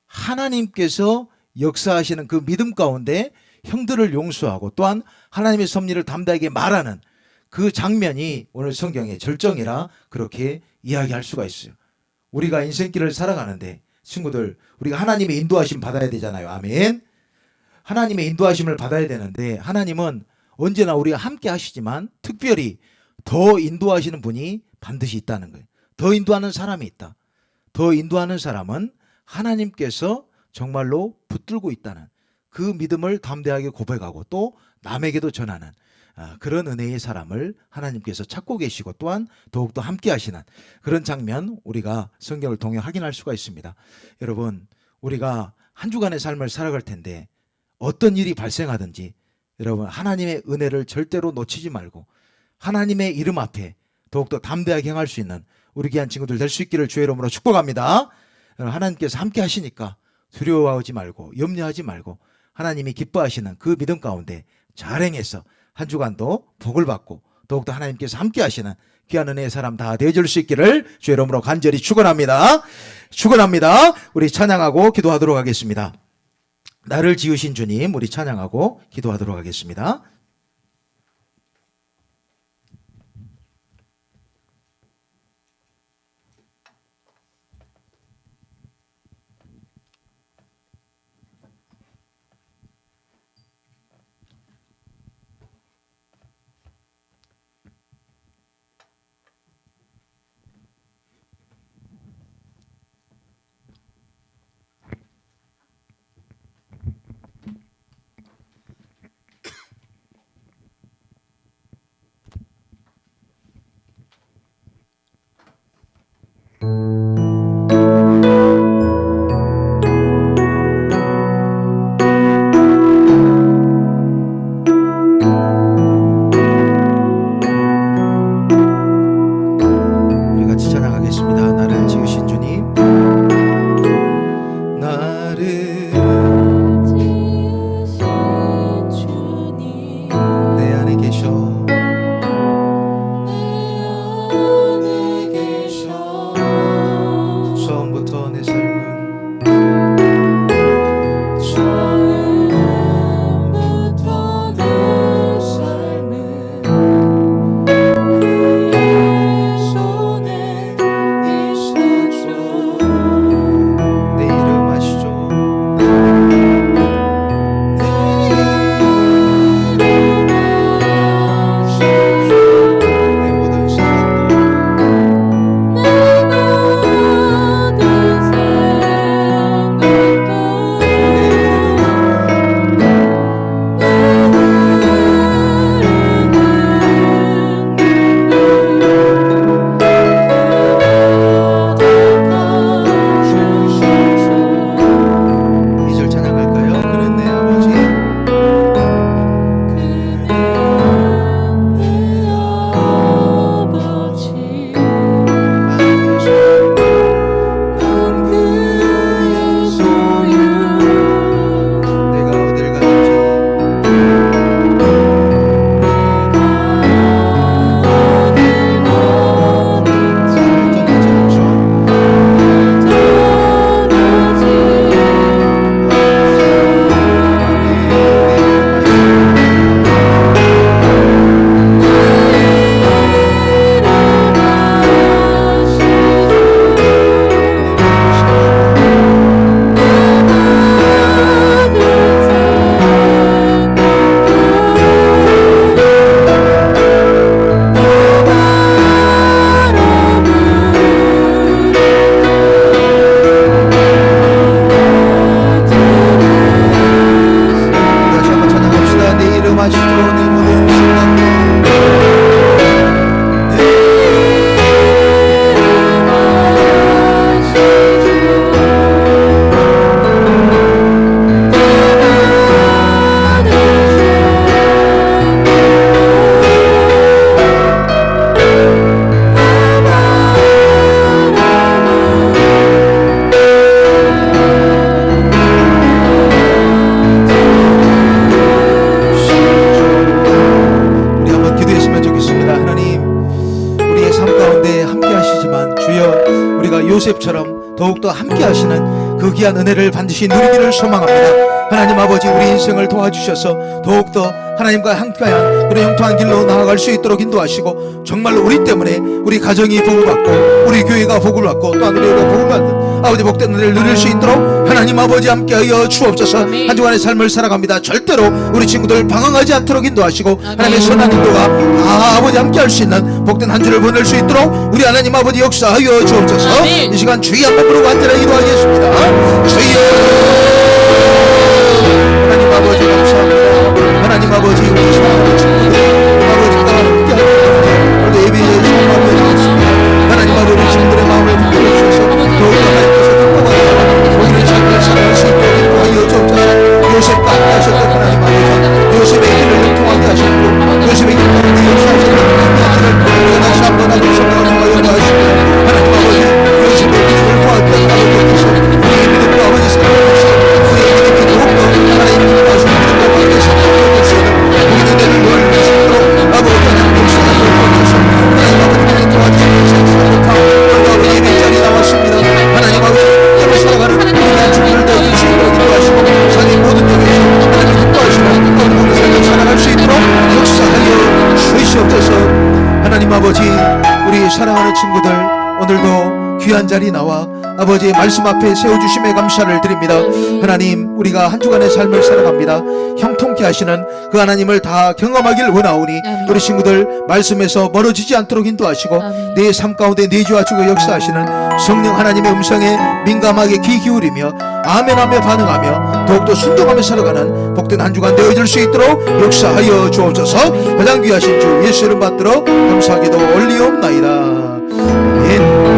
S3: 하나님께서 역사하시는 그 믿음 가운데 형들을 용서하고 또한 하나님의 섭리를 담대하게 말하는 그 장면이 오늘 성경의 절정이라 그렇게 이야기할 수가 있어요. 우리가 인생길을 살아가는데 친구들, 우리가 하나님의 인도하심 받아야 되잖아요. 아멘. 하나님의 인도하심을 받아야 되는데 하나님은 언제나 우리가 함께 하시지만 특별히 더 인도하시는 분이 반드시 있다는 거예요. 더 인도하는 사람이 있다. 더 인도하는 사람은 하나님께서 정말로 붙들고 있다는 그 믿음을 담대하게 고백하고 또 남에게도 전하는 그런 은혜의 사람을 하나님께서 찾고 계시고 또한 더욱더 함께 하시는 그런 장면, 우리가 성경을 통해 확인할 수가 있습니다. 여러분, 우리가 한 주간의 삶을 살아갈 텐데 어떤 일이 발생하든지 여러분, 하나님의 은혜를 절대로 놓치지 말고 하나님의 이름 앞에 더욱더 담대하게 행할 수 있는 우리 귀한 친구들 될 수 있기를 주의 이름으로 축복합니다. 하나님께서 함께 하시니까 두려워하지 말고 염려하지 말고 하나님이 기뻐하시는 그 믿음 가운데 잘 행해서 한 주간도 복을 받고 더욱더 하나님께서 함께 하시는 귀한 은혜의 사람 다 되어줄 수 있기를 주의 이름으로 간절히 축원합니다. 축원합니다. 우리 찬양하고 기도하도록 하겠습니다. 나를 지으신 주님, 우리 찬양하고 기도하도록 하겠습니다. 내 모든 생각 우리 한번 기도했으면 좋겠습니다. 하나님, 우리의 삶 가운데 함께 하시지만 주여 우리가 요셉처럼 더욱더 함께 하시는 그 귀한 은혜를 반드시 누리기를 소망합니다. 하나님 아버지, 우리 인생을 도와주셔서 더욱더 하나님과 함께한 그런 형통한 길로 나아갈 수 있도록 인도하시고, 정말로 우리 때문에 우리 가정이 복을 받고 우리 교회가 복을 받고 또한 우리가 복을 받는 아버지 복된 은혜를 누릴 수 있도록 하나님 아버지 함께하여 주옵소서.
S1: 아멘.
S3: 한 주간의 삶을 살아갑니다. 절대로 우리 친구들 방황하지 않도록 인도하시고
S1: 아멘.
S3: 하나님의 선한 인도가 다 아버지 함께할 수 있는 복된 한 주를 보낼 수 있도록 우리 하나님 아버지 역사하여 주옵소서.
S1: 아멘.
S3: 이 시간 주의 한 번으로 간절히 기도하겠습니다. 주여, 하나님 아버지 감사합니다. 하나님 아버지, 우리 사랑하는 친구들 아버지가 함께하는 오늘 예배에 참여하였습니다. 하나님 아버지, 친구들의 마음을 붙들어 주셔서 더욱더 하나님께서 기뻐하여 우리의 삶을 살아갈 수 있도록 인도하여 주옵소서. 요셉과 함께 하셨던 하나님 아버지, 요셉의 길을 형통하게 하셨고 요셉의 길 가운데 역사하셨던 하나님을 우리가 다시 한번 아버지 생각하여 하시고, 하나님 아버지 요셉의 믿음을 도왔던 아버지께서 우리의 믿음과 아버지 생각하시고 우리의 믿음이 더욱더 하나님 기뻐하시고 믿음과 함께 생각할 수 있는 우리의 은혜를 누릴 수 있도록 아버지 하나님 역사하여 주옵소서. 하나님 아버지 그냥 도와주시옵소서. 아버지 예배 자리에 나왔습니다. 하나님 아버지 때로 살아가는 우리의 주님을 더 주시고 인도하시고 상의 모든 영역에서 하나님 기뻐하시고 아버지 우리 삶을 살아갈 수 있도록 역사하여 주시옵소서. 하나님 아버지, 우리 사랑하는 친구들 오늘도 귀한 자리 나와 아버지의 말씀 앞에 세워주심에 감사를 드립니다. 하나님, 우리가 한 주간의 삶을 살아갑니다. 형통케 하시는 그 하나님을 다 경험하길 원하오니
S1: 아멘.
S3: 우리 친구들 말씀에서 멀어지지 않도록 인도하시고
S1: 아멘.
S3: 내 삶 가운데 내주하시고 역사하시는 성령 하나님의 음성에 민감하게 귀 기울이며 아멘하며 반응하며 더욱더 순종하며 살아가는 복된 한 주간 되어질 수 있도록 역사하여 주옵소서. 가장 귀하신 주 예수 이름 받들어 감사하기도 올리옵나이다. 아멘.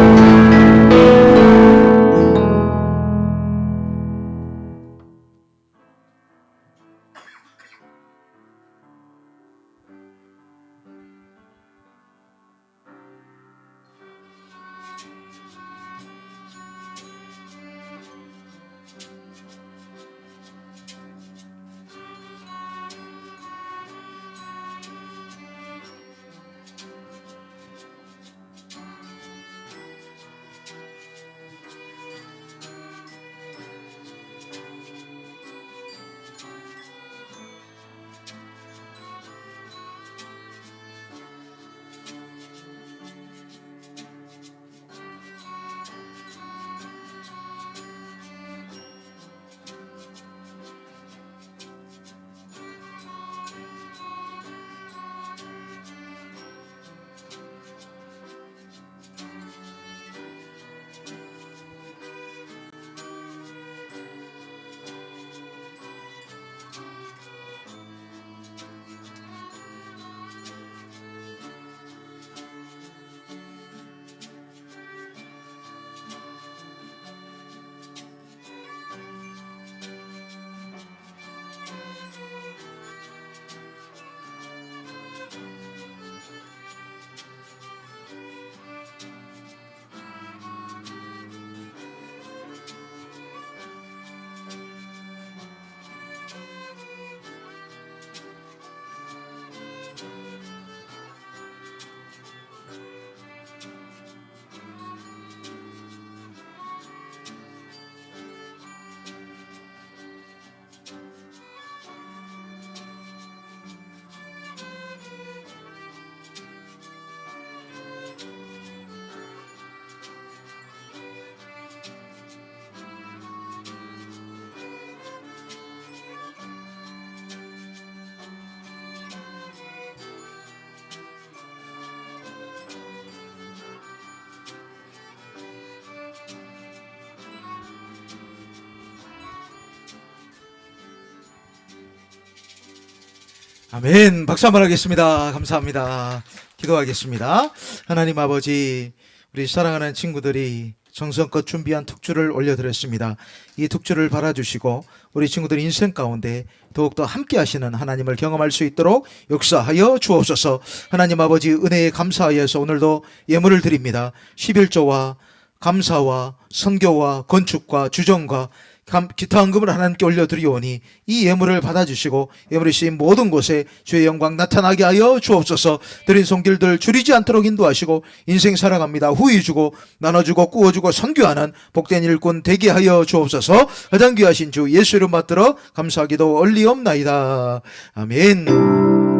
S3: 아멘. 박수 한번 하겠습니다. 감사합니다. 기도하겠습니다. 하나님 아버지, 우리 사랑하는 친구들이 정성껏 준비한 특주를 올려드렸습니다. 이 특주를 받아주시고 우리 친구들 인생 가운데 더욱더 함께 하시는 하나님을 경험할 수 있도록 역사하여 주옵소서. 하나님 아버지, 은혜에 감사하여서 오늘도 예물을 드립니다. 11조와 감사와 선교와 건축과 주정과 기타 헌금을 하나님께 올려드리오니 이 예물을 받아주시고 예물이 쓰인 모든 곳에 주의 영광 나타나게 하여 주옵소서. 드린 손길들 줄이지 않도록 인도하시고 인생 살아갑니다 후히 주고 나눠주고 꾸어주고 선교하는 복된 일꾼 되게 하여 주옵소서. 가장 귀하신 주 예수 이름 받들어 감사하기도 얼리옵나이다. 아멘.